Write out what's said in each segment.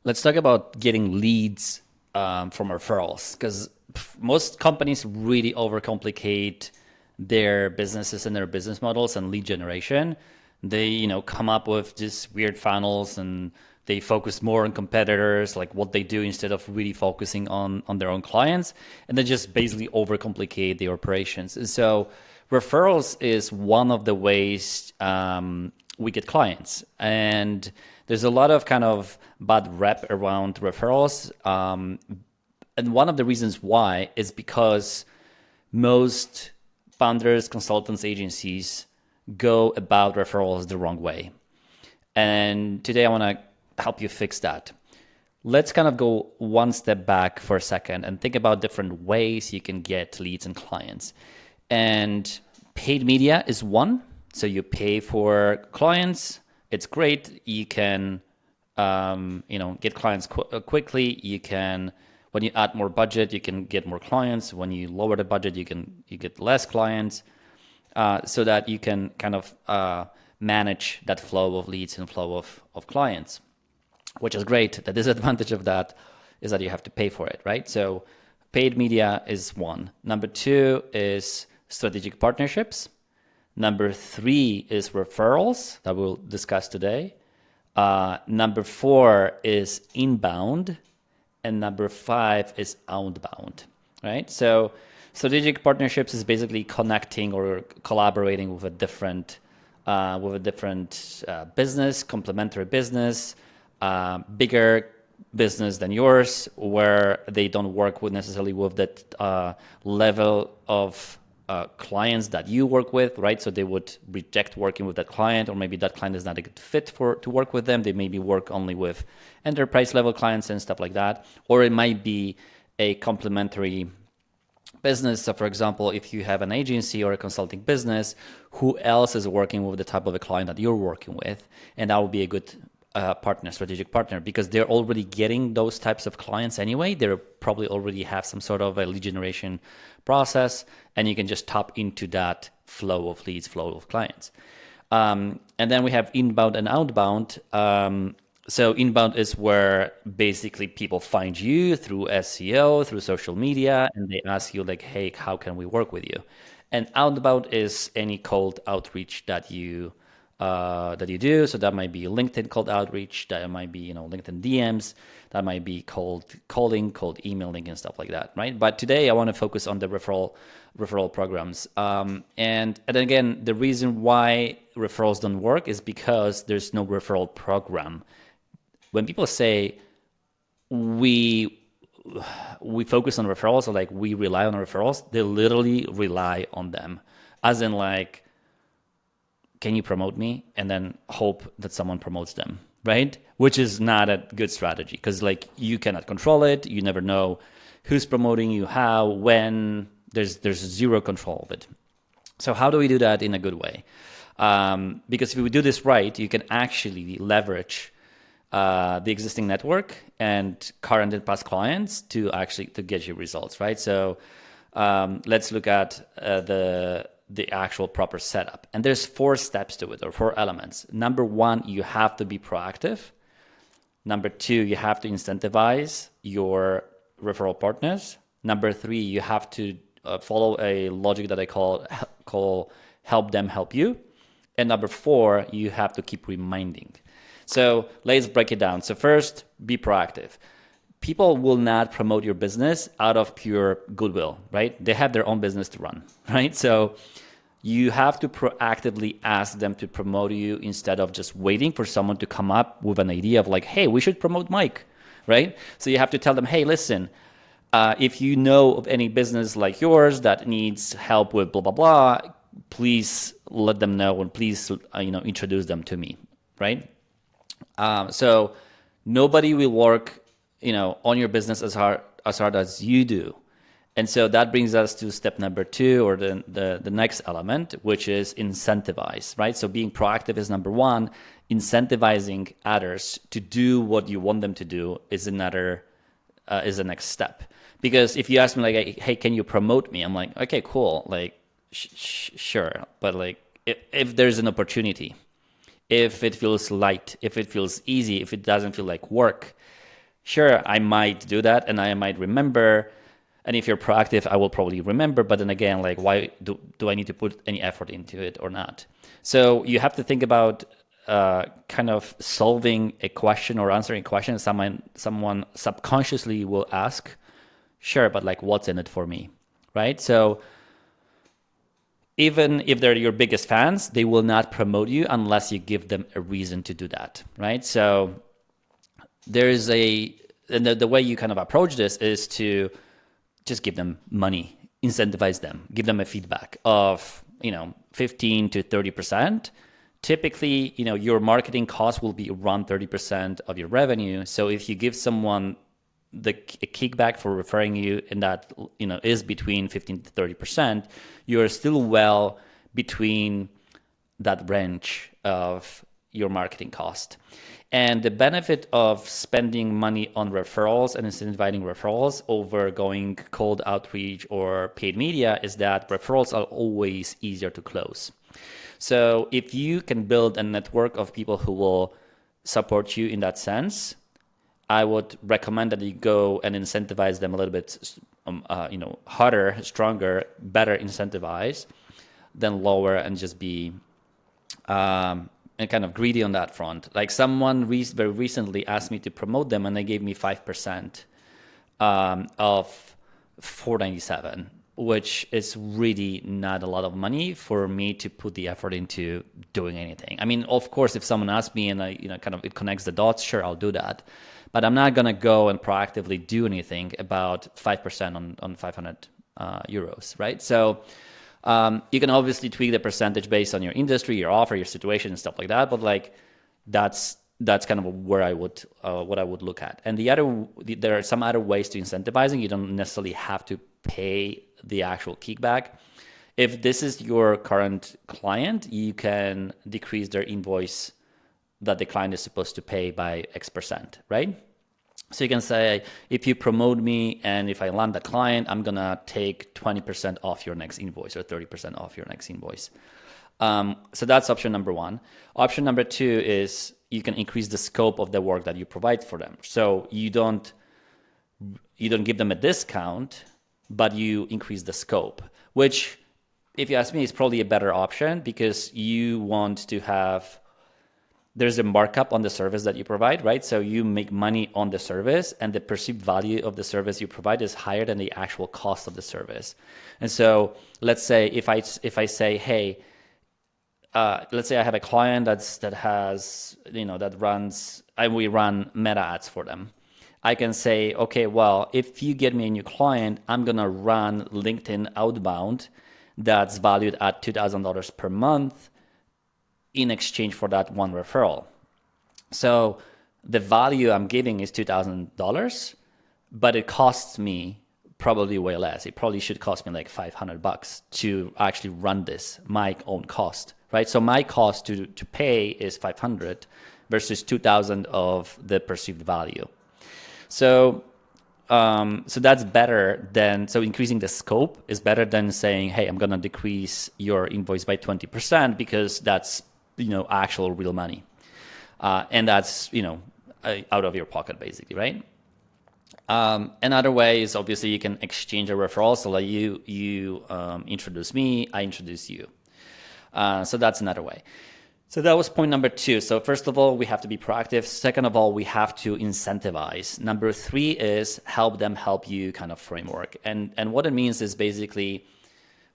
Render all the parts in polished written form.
Let's talk about getting leads from referrals, because most companies really overcomplicate their businesses and their business models and lead generation. They, come up with just weird funnels, and they focus more on competitors, like what they do, instead of really focusing on their own clients, and they just basically overcomplicate the operations. And so referrals is one of the ways we get clients. And there's a lot of kind of bad rep around referrals. And one of the reasons why is because most founders, consultants, agencies go about referrals the wrong way. And today I want to help you fix that. Let's kind of go one step back for a second and think about different ways you can get leads and clients. And paid media is one. So you pay for clients. It's great. You can, get clients quickly. You can, when you add more budget, you can get more clients. When you lower the budget, you get less clients, so that you can kind of manage that flow of leads and flow of clients, which is great. The disadvantage of that is that you have to pay for it, right? So paid media is one. Number two is strategic partnerships. Number three is referrals that we'll discuss today. Number four is inbound. And number five is outbound, right? So strategic partnerships is basically connecting or collaborating with a different business, complementary business, bigger business than yours, where they don't work with necessarily with that level of clients that you work with, right? So they would reject working with that client, or maybe that client is not a good fit to work with them. They maybe work only with enterprise level clients and stuff like that. Or it might be a complementary business. So for example, if you have an agency or a consulting business, who else is working with the type of a client that you're working with? And that would be a good strategic partner, because they're already getting those types of clients anyway. They probably already have some sort of a lead generation process, and you can just tap into that flow of leads, flow of clients. And then we have inbound and outbound. So inbound is where basically people find you through SEO, through social media, and they ask you like, hey, how can we work with you? And outbound is any cold outreach that you do. So that might be LinkedIn cold outreach, that might be, LinkedIn DMs, that might be cold calling, cold emailing, and stuff like that, right? But today I want to focus on the referral programs. And again, the reason why referrals don't work is because there's no referral program. When people say we focus on referrals, or like we rely on referrals, they literally rely on them, as in like, can you promote me? And then hope that someone promotes them, right? Which is not a good strategy, because like you cannot control it. You never know who's promoting you, how, when. There's zero control of it. So how do we do that in a good way? Because if we do this right, you can actually leverage the existing network and current and past clients to get you results, right? So let's look at the actual proper setup. And there's 4 steps to it, or 4 elements. Number 1, you have to be proactive. Number 2, you have to incentivize your referral partners. Number 3, you have to follow a logic that I call help them help you. And number 4, you have to keep reminding. So let's break it down. So first, be proactive. People will not promote your business out of pure goodwill, right? They have their own business to run, right? So you have to proactively ask them to promote you, instead of just waiting for someone to come up with an idea of like, hey, we should promote Mike, right? So you have to tell them, hey, listen, if you know of any business like yours that needs help with blah, blah, blah, please let them know, and please, introduce them to me, right? So nobody will work, on your business as hard as you do. And so that brings us to step number 2, or the next element, which is incentivize, right? So being proactive is number 1. Incentivizing others to do what you want them to do is is the next step. Because if you ask me like, hey, can you promote me? I'm like, okay, cool. Like, sure. But like, if there's an opportunity, if it feels light, if it feels easy, if it doesn't feel like work, Sure, I might do that and I might remember. And if you're proactive, I will probably remember. But then again, like, why do I need to put any effort into it or not? So you have to think about kind of solving a question or answering a question someone subconsciously will ask. Sure, but like, what's in it for me, right? So even if they're your biggest fans, they will not promote you unless you give them a reason to do that, right? So there's and the way you kind of approach this is to just give them money, incentivize them, give them a feedback of 15 to 30%. Typically, your marketing cost will be around 30% of your revenue. So if you give someone a kickback for referring you, and that is between 15 to 30%, you're still well between that range of your marketing cost. And the benefit of spending money on referrals and incentivizing referrals over going cold outreach or paid media is that referrals are always easier to close. So if you can build a network of people who will support you in that sense, I would recommend that you go and incentivize them a little bit, harder, stronger, better incentivize than lower and just be and kind of greedy on that front. Like someone very recently asked me to promote them, and they gave me 5% of $497, which is really not a lot of money for me to put the effort into doing anything. I mean, of course, if someone asks me and I, kind of it connects the dots, sure, I'll do that. But I'm not gonna go and proactively do anything about 5% on 500 euros, right? So you can obviously tweak the percentage based on your industry, your offer, your situation, and stuff like that. But like that's kind of where I would what I would look at. And there are some other ways to incentivizing. You don't necessarily have to pay the actual kickback. If this is your current client, you can decrease their invoice that the client is supposed to pay by X%, right? So you can say, if you promote me and if I land the client, I'm going to take 20% off your next invoice or 30% off your next invoice. So that's option number one. Option number two is you can increase the scope of the work that you provide for them. So you don't give them a discount, but you increase the scope, which, if you ask me, is probably a better option because you want to have, there's a markup on the service that you provide, right? So you make money on the service, and the perceived value of the service you provide is higher than the actual cost of the service. And so let's say if I say, hey, let's say I have a client that has, that runs, and we run meta ads for them. I can say, okay, well, if you get me a new client, I'm gonna run LinkedIn outbound that's valued at $2,000 per month in exchange for that one referral. So the value I'm giving is $2,000, but it costs me probably way less. It probably should cost me like $500 to actually run this, my own cost, right? So my cost to pay is 500 versus 2,000 of the perceived value. So that's better than, so increasing the scope is better than saying, hey, I'm going to decrease your invoice by 20% because that's, actual real money. And that's, out of your pocket basically, right? Another way is obviously you can exchange a referral. So like you introduce me, I introduce you. So that's another way. So that was point number two. So first of all, we have to be proactive. Second of all, we have to incentivize. Number three is help them help you kind of framework. And what it means is basically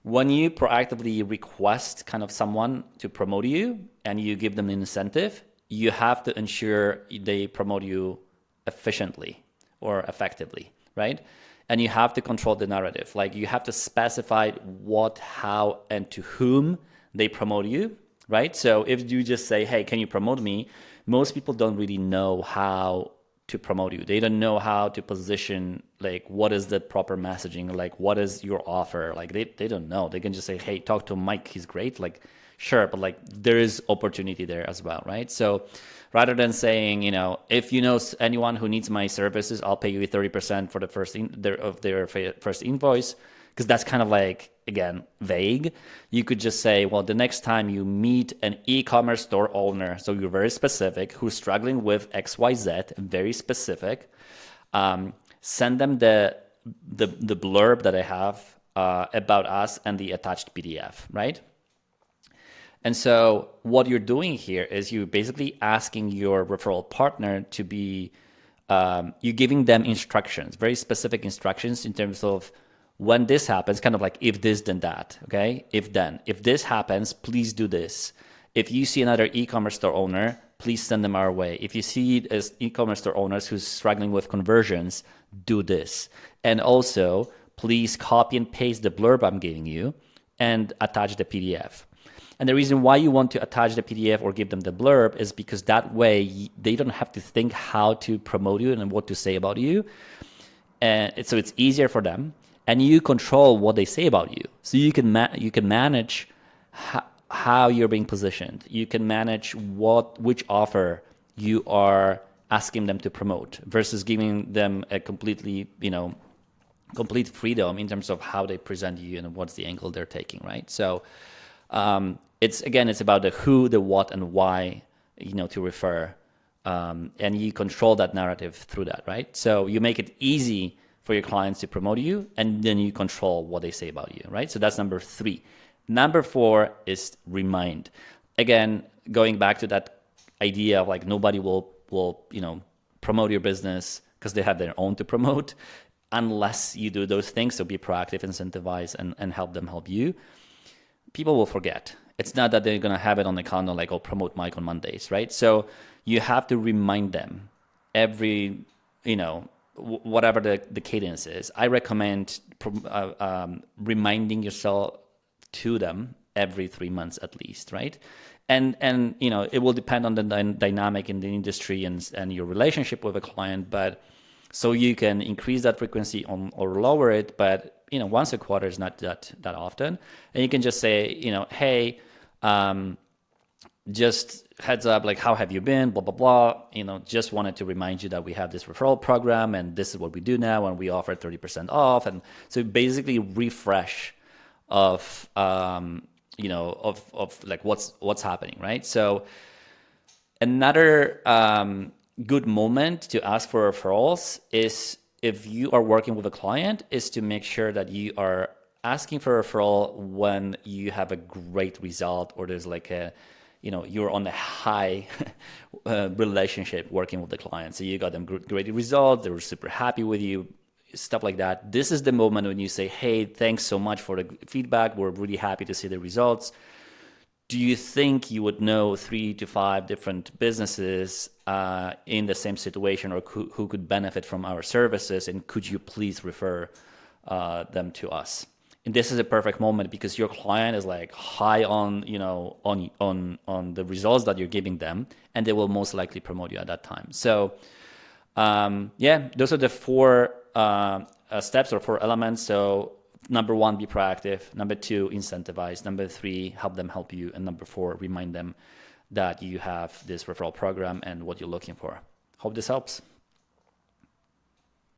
when you proactively request kind of someone to promote you and you give them an incentive, you have to ensure they promote you efficiently or effectively, right? And you have to control the narrative. Like you have to specify what, how, and to whom they promote you, right? So if you just say, hey, can you promote me? Most people don't really know how to promote you. They don't know how to position, like what is the proper messaging, like what is your offer? Like they don't know. They can just say, hey, talk to Mike, he's great. Like, sure, but like there is opportunity there as well, right? So rather than saying, if you know anyone who needs my services, I'll pay you 30% for the of their first invoice. because that's kind of like, again, vague. You could just say, well, the next time you meet an e-commerce store owner, so you're very specific, who's struggling with XYZ, very specific, send them the blurb that I have about us and the attached PDF, right? And so what you're doing here is you're basically asking your referral partner to be, you're giving them instructions, very specific instructions in terms of when this happens, kind of like if this, then that, okay? If then, if this happens, please do this. If you see another e-commerce store owner, please send them our way. If you see as e-commerce store owners who's struggling with conversions, do this. And also, please copy and paste the blurb I'm giving you and attach the PDF. And the reason why you want to attach the PDF or give them the blurb is because that way they don't have to think how to promote you and what to say about you. And so it's easier for them. And you control what they say about you. So you can manage how you're being positioned. You can manage which offer you are asking them to promote versus giving them a complete freedom in terms of how they present you and what's the angle they're taking, right? So it's about the who, the what, and why, to refer, and you control that narrative through that, right? So you make it easy for your clients to promote you, and then you control what they say about you, right? So that's number 3. Number 4 is remind. Again, going back to that idea of like nobody will promote your business because they have their own to promote unless you do those things. So be proactive, incentivize, and help them help you. People will forget. It's not that they're going to have it on the calendar like, promote Mike on Mondays, right? So you have to remind them every, whatever the cadence is. I recommend reminding yourself to them every 3 months at least, right? And it will depend on the dynamic in the industry and your relationship with a client, but so you can increase that frequency or lower it, but once a quarter is not that often. And you can just say, hey, just heads up, like, how have you been? Blah, blah, blah. Just wanted to remind you that we have this referral program and this is what we do now. And we offer 30% off. And so basically refresh of like what's happening, right? So another, good moment to ask for referrals is if you are working with a client is to make sure that you are asking for a referral when you have a great result or there's like you're on a high relationship working with the client. So you got them great results. They were super happy with you, stuff like that. This is the moment when you say, hey, thanks so much for the feedback. We're really happy to see the results. Do you think you would know 3 to 5 different businesses in the same situation or who could benefit from our services? And could you please refer them to us? And this is a perfect moment because your client is like high on the results that you're giving them, and they will most likely promote you at that time. So those are the 4 steps or 4 elements. So number 1, be proactive. Number 2, incentivize. Number 3, help them help you. And number 4, remind them that you have this referral program and what you're looking for. Hope this helps.